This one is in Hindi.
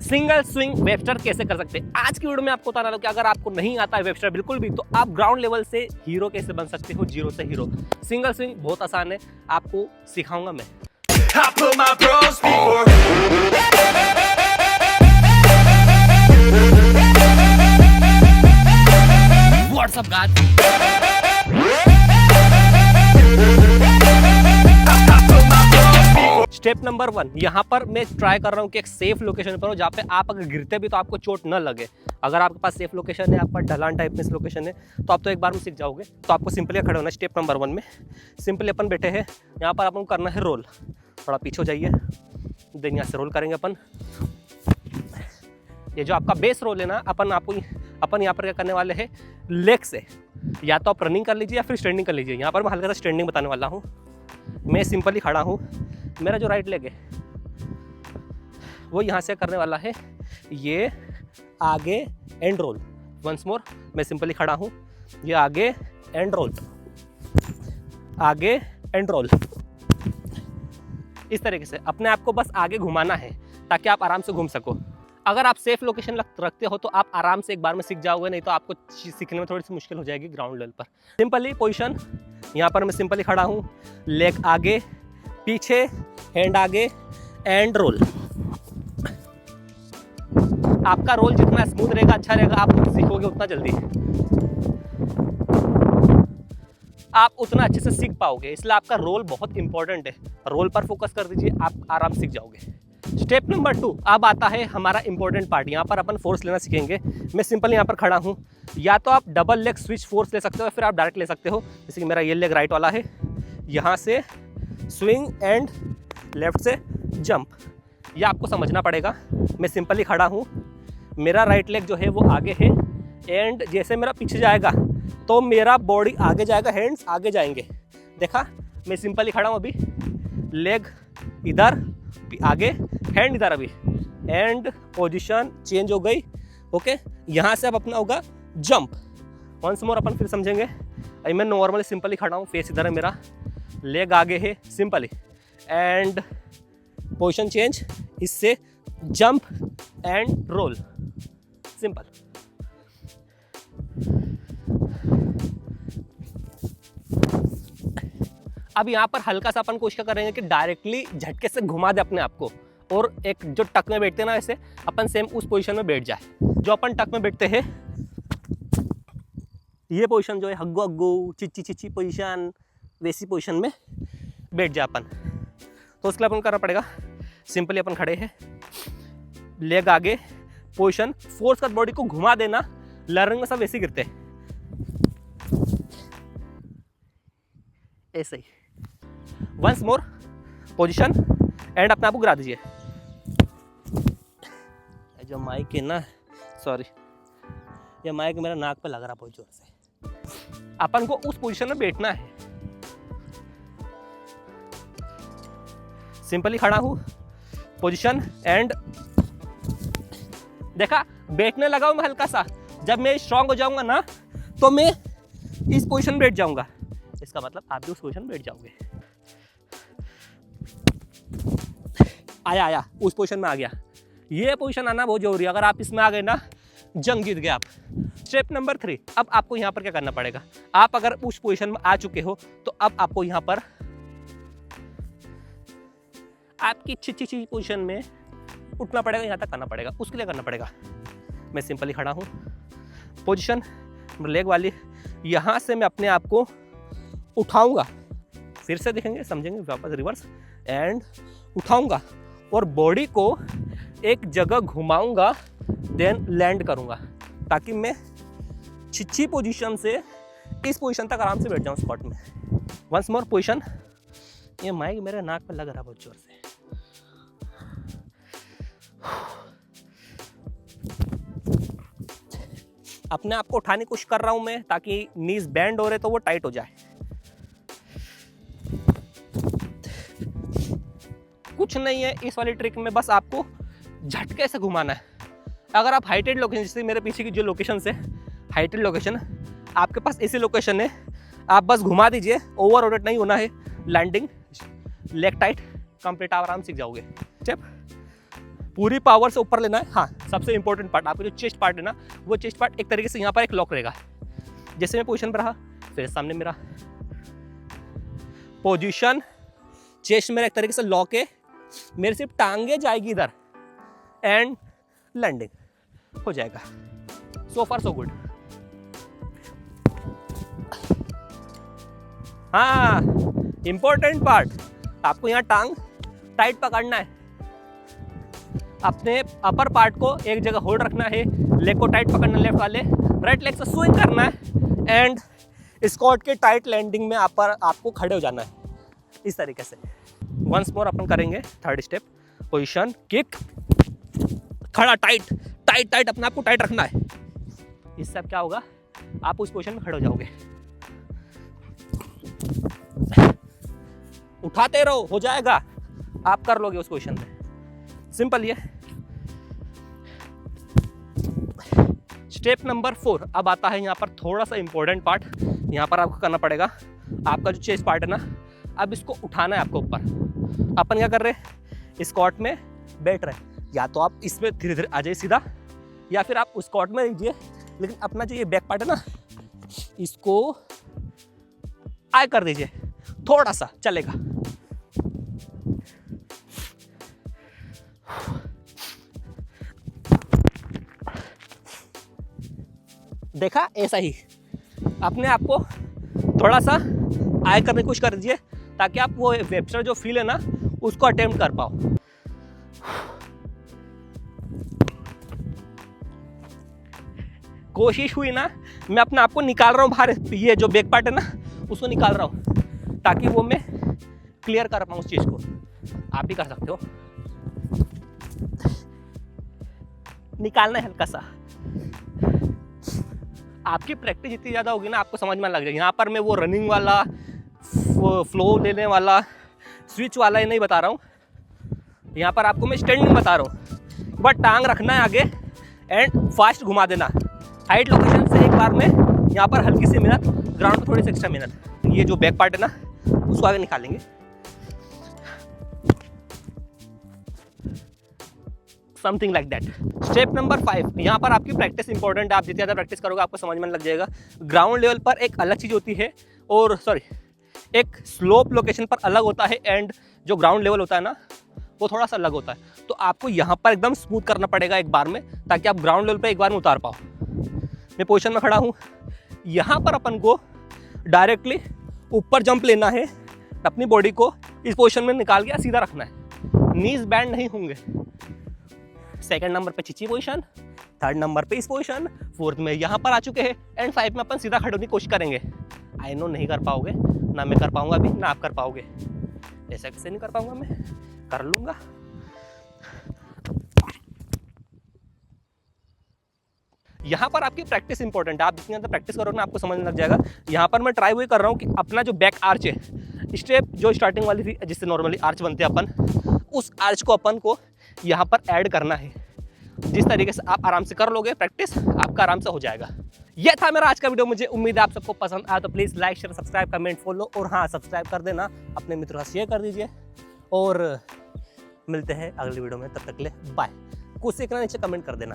सिंगल स्विंग वेबस्टर कैसे कर सकते हैं। आज की वीडियो में आपको बता रहा हूं कि अगर आपको नहीं आता है वेबस्टर बिल्कुल भी, तो आप ग्राउंड लेवल से हीरो कैसे बन सकते हो, जीरो से हीरो। सिंगल स्विंग बहुत आसान है, आपको सिखाऊंगा मैं। What's up guys, step number 1, यहाँ पर मैं ट्राई कर रहा हूँ कि एक सेफ लोकेशन पर हो जहाँ पे आप अगर गिरते भी तो आपको चोट न लगे। अगर आपके पास सेफ लोकेशन है, आपका ढलान टाइप में लोकेशन है, तो आप तो एक बार में सीख जाओगे। तो आपको सिंपली खड़े होना है। स्टेप नंबर 1 में सिंपली अपन बैठे हैं, यहाँ पर अपन करना है रोल। थोड़ा पीछे हो जाइए, देन यहाँ से रोल करेंगे अपन। ये जो आपका बेस रोल है ना, अपन यहाँ पर क्या करने वाले हैं, लेग से या तो आप रनिंग कर लीजिए या फिर स्टैंडिंग कर लीजिए। यहाँ पर मैं हल्का सा स्टैंडिंग बताने वाला हूँ। मैं सिंपली खड़ा हूँ, मेरा जो राइट लेग है वो यहाँ से करने वाला है ये आगे एंड रोल। वंस मोर, मैं सिंपली खड़ा हूँ, ये आगे एंड रोल, आगे एंड रोल। इस तरीके से अपने आप को बस आगे घुमाना है ताकि आप आराम से घूम सको। अगर आप सेफ लोकेशन रखते हो तो आप आराम से एक बार में सीख जाओगे, नहीं तो आपको सीखने में थोड़ी सी मुश्किल हो जाएगी ग्राउंड लेवल पर। सिंपली पोजीशन, यहाँ पर मैं सिंपली खड़ा हूँ, लेग आगे पीछे, हैंड आगे एंड रोल। आपका रोल जितना स्मूथ रहेगा, अच्छा रहेगा, आप सीखोगे उतना जल्दी, आप उतना अच्छे से सीख पाओगे। इसलिए आपका रोल बहुत इंपॉर्टेंट है। रोल पर फोकस कर दीजिए, आप आराम सीख जाओगे। स्टेप नंबर 2, अब आता है हमारा इंपॉर्टेंट पार्ट। यहाँ पर अपन फोर्स लेना सीखेंगे। मैं सिंपल यहाँ पर खड़ा हूँ, या तो आप डबल लेग स्विच फोर्स ले सकते हो, फिर आप डायरेक्ट ले सकते हो। जैसे कि मेरा ये लेग राइट वाला है, यहाँ से स्विंग एंड लेफ्ट से जंप, ये आपको समझना पड़ेगा। मैं सिंपली खड़ा हूँ, मेरा राइट लेग जो है वो आगे है, एंड जैसे मेरा पीछे जाएगा तो मेरा बॉडी आगे जाएगा, हैंड्स आगे जाएंगे। देखा, मैं सिंपली खड़ा हूँ, अभी लेग इधर आगे, हैंड इधर, अभी एंड पोजीशन चेंज हो गई। ओके, यहाँ से अब अपना होगा जंप। वंस मोर अपन फिर समझेंगे। अभी मैं नॉर्मली सिंपली खड़ा हूँ, फेस इधर है मेरा, लेग आगे है सिंपली, एंड पोजीशन चेंज, इससे जंप एंड रोल, सिंपल। अब यहाँ पर हल्का सा अपन कोशिश करेंगे कि डायरेक्टली झटके से घुमा दे अपने आप को, और एक जो टक में बैठते हैं ना, ऐसे अपन सेम उस पोजीशन में बैठ जाए। जो अपन टक में बैठते हैं, ये पोजीशन जो है हग्गो हग्गो चिच्ची चिच्ची पोजीशन, वैसी पोजीशन में बैठ जाए अपन। तो उसके लिए अपन करना पड़ेगा, सिंपली अपन खड़े हैं, लेग आगे, पोजीशन, फोर्स कर बॉडी को घुमा देना। लर्निंग में सब वैसे गिरते हैं, ऐसे ही। वंस मोर पोजीशन एंड अपने आप को गिरा दीजिए। जो माइक है ना, सॉरी, ये माइक मेरा नाक पे लग रहा बहुत जोर से। अपन को उस पोजीशन में बैठना है। सिंपली खड़ा हूं, पोजीशन एंड देखा, बैठने लगा हूं मैं हल्का सा। जब मैं स्ट्रांग हो जाऊंगा ना, तो मैं इस पोजीशन में बैठ जाऊंगा। इसका मतलब आप भी उस पोजीशन में बैठ जाओगे। आया उस पोजीशन में आ गया। ये पोजीशन आना बहुत जरूरी है। अगर आप इसमें आ गए ना, जंग जीत गए आप। स्टेप नंबर 3, अब आपको यहाँ पर क्या करना पड़ेगा। आप अगर उस पोजीशन में आ चुके हो तो अब आपको यहाँ पर आपकी अच्छी पोजीशन में उठना पड़ेगा, यहाँ तक करना पड़ेगा। उसके लिए करना पड़ेगा, मैं सिंपली खड़ा हूँ, पोजीशन लेग वाली, यहाँ से मैं अपने आप को उठाऊंगा। फिर से देखेंगे, समझेंगे, वापस रिवर्स एंड उठाऊंगा और बॉडी को एक जगह घुमाऊंगा, देन लैंड करूंगा, ताकि मैं छिछी पोजीशन से इस पोजीशन तक आराम से बैठ जाऊं स्पॉट में। वंस मोर पोजीशन, ये माइक मेरे नाक पे लग रहा बहुत जोर से। अपने आप को उठाने की कोशिश कर रहा हूं मैं, ताकि नीज बैंड हो रहे तो वो टाइट हो जाए। कुछ नहीं है इस वाली ट्रिक में, बस आपको झटके से घुमाना है। अगर आप हाइटेड लोकेशन, जैसे मेरे पीछे की जो लोकेशन है हाइटेड लोकेशन, आपके पास ऐसी लोकेशन है, आप बस घुमा दीजिए, ओवर रोटेट नहीं होना है। लैंडिंग, लेग टाइट, कंप्लीट, आप आराम सीख जाओगे। स्टेप पूरी पावर से ऊपर लेना है। हाँ, सबसे इंपॉर्टेंट पार्ट आपका जो चेस्ट पार्ट है ना, वो चेस्ट पार्ट एक तरीके से यहाँ पर एक लॉक रहेगा। जैसे मैं पोजीशन पर रहा, फिर सामने मेरा पोजीशन, चेस्ट मेरा एक तरीके से लॉक है, मेरे सिर्फ टांगे जाएगी इधर एंड लैंडिंग हो जाएगा। सो फार सो गुड। हाँ, इंपॉर्टेंट पार्ट, आपको यहाँ टांग टाइट पकड़ना है, अपने अपर पार्ट को एक जगह होल्ड रखना है, लेग को टाइट पकड़ना, लेफ्ट वाले राइट लेग से स्विंग करना है एंड स्क्वाट के टाइट लैंडिंग में आपको खड़े हो जाना है इस तरीके से। वंस मोर अपन करेंगे थर्ड स्टेप, पोजीशन किक, खड़ा टाइट टाइट टाइट, अपने आप को टाइट रखना है। इससे अब क्या होगा, आप उस पोजीशन में खड़े हो जाओगे। उठाते रहो, हो जाएगा, आप कर लोगे उस पोजीशन में। सिंपल ये। स्टेप नंबर 4 अब आता है यहाँ पर थोड़ा सा इंपॉर्टेंट पार्ट। यहाँ पर आपको करना पड़ेगा, आपका जो चेस्ट पार्ट है ना, अब इसको उठाना है आपको ऊपर। अपन क्या कर रहे हैं, स्क्वाट में बैठ रहे हैं, या तो आप इसमें धीरे धीरे आ जाइए सीधा, या फिर आप उस स्क्वाट में रहिए, लेकिन अपना जो ये बैक पार्ट है ना, इसको आए कर दीजिए, थोड़ा सा चलेगा। देखा, ऐसा ही अपने आप को थोड़ा सा आए करने की कोशिश कर दीजिए, ताकि आप वो वेबस्टर जो फील है ना, उसको अटेम्प्ट कर पाओ। कोशिश हुई ना, मैं अपने आप को निकाल रहा हूँ बाहर, ये जो बैक पार्ट है ना, उसको निकाल रहा हूँ, ताकि वो मैं क्लियर कर पाऊँ उस चीज़ को। आप भी कर सकते हो, निकालना है हल्का सा। आपकी प्रैक्टिस जितनी ज़्यादा होगी ना, आपको समझ में लग जाएगा। यहाँ पर मैं वो रनिंग वाला, फ्लो लेने वाला, स्विच वाला ये नहीं बता रहा हूँ, यहाँ पर आपको मैं स्टैंडिंग बता रहा हूँ। बट टांग रखना है आगे एंड फास्ट घुमा देना, हाइट लोकेशन से एक बार में यहाँ पर हल्की सी मेहनत, ग्राउंड पर थोड़ी सी एक्स्ट्रा मेहनत। ये जो बैक पार्ट है ना, उसको आगे निकालेंगे। Something like that. Step number 5, यहाँ पर आपकी प्रैक्टिस इंपॉर्टेंट है। आप जितनी ज़्यादा प्रैक्टिस करोगे आपको समझ में लग जाएगा। ग्राउंड लेवल पर एक अलग चीज़ होती है, और एक स्लोप लोकेशन पर अलग होता है, एंड जो ग्राउंड लेवल होता है ना, वो थोड़ा सा अलग होता है। तो आपको यहाँ पर एकदम स्मूथ करना पड़ेगा एक बार में, ताकि आप ग्राउंड लेवल पर एक बार में उतार पाओ। मैं पोजीशन में खड़ा हूँ, यहाँ पर अपन को डायरेक्टली ऊपर जंप लेना है, अपनी बॉडी को इस पोजीशन में निकाल के सीधा रखना है, नीज बैंड नहीं होंगे। सेकंड नंबर पे चिची पोजीशन, थर्ड नंबर पे इस पोजीशन, फोर्थ में यहाँ पर आ चुके हैं, एंड 5 में अपन सीधा खड़े होने की कोशिश करेंगे। आई नो नहीं कर पाओगे, ना मैं कर पाऊंगा अभी, ना आप कर पाओगे। ऐसा कैसे नहीं कर पाऊंगा, मैं कर लूंगा। यहाँ पर आपकी प्रैक्टिस इंपॉर्टेंट है। आप जितनी ज़्यादा प्रैक्टिस करोगे ना, आपको समझ में लग जाएगा। यहाँ पर मैं ट्राई वही कर रहा हूँ कि अपना जो बैक आर्च है, स्टेप जो स्टार्टिंग वाली थी जिससे नॉर्मली आर्च बनते हैं अपन, उस आर्च को अपन को यहाँ पर ऐड करना है। जिस तरीके से आप आराम से कर लोगे प्रैक्टिस, आपका आराम से हो जाएगा। यह था मेरा आज का वीडियो। मुझे उम्मीद है आप सबको पसंद आया, तो please like share subscribe comment follow, और हाँ, सब्सक्राइब कर देना, अपने मित्रों का शेयर कर दीजिए, और मिलते हैं अगली वीडियो में। तब तक के लिए बाय। कुछ सीखना नीचे कमेंट कर देना।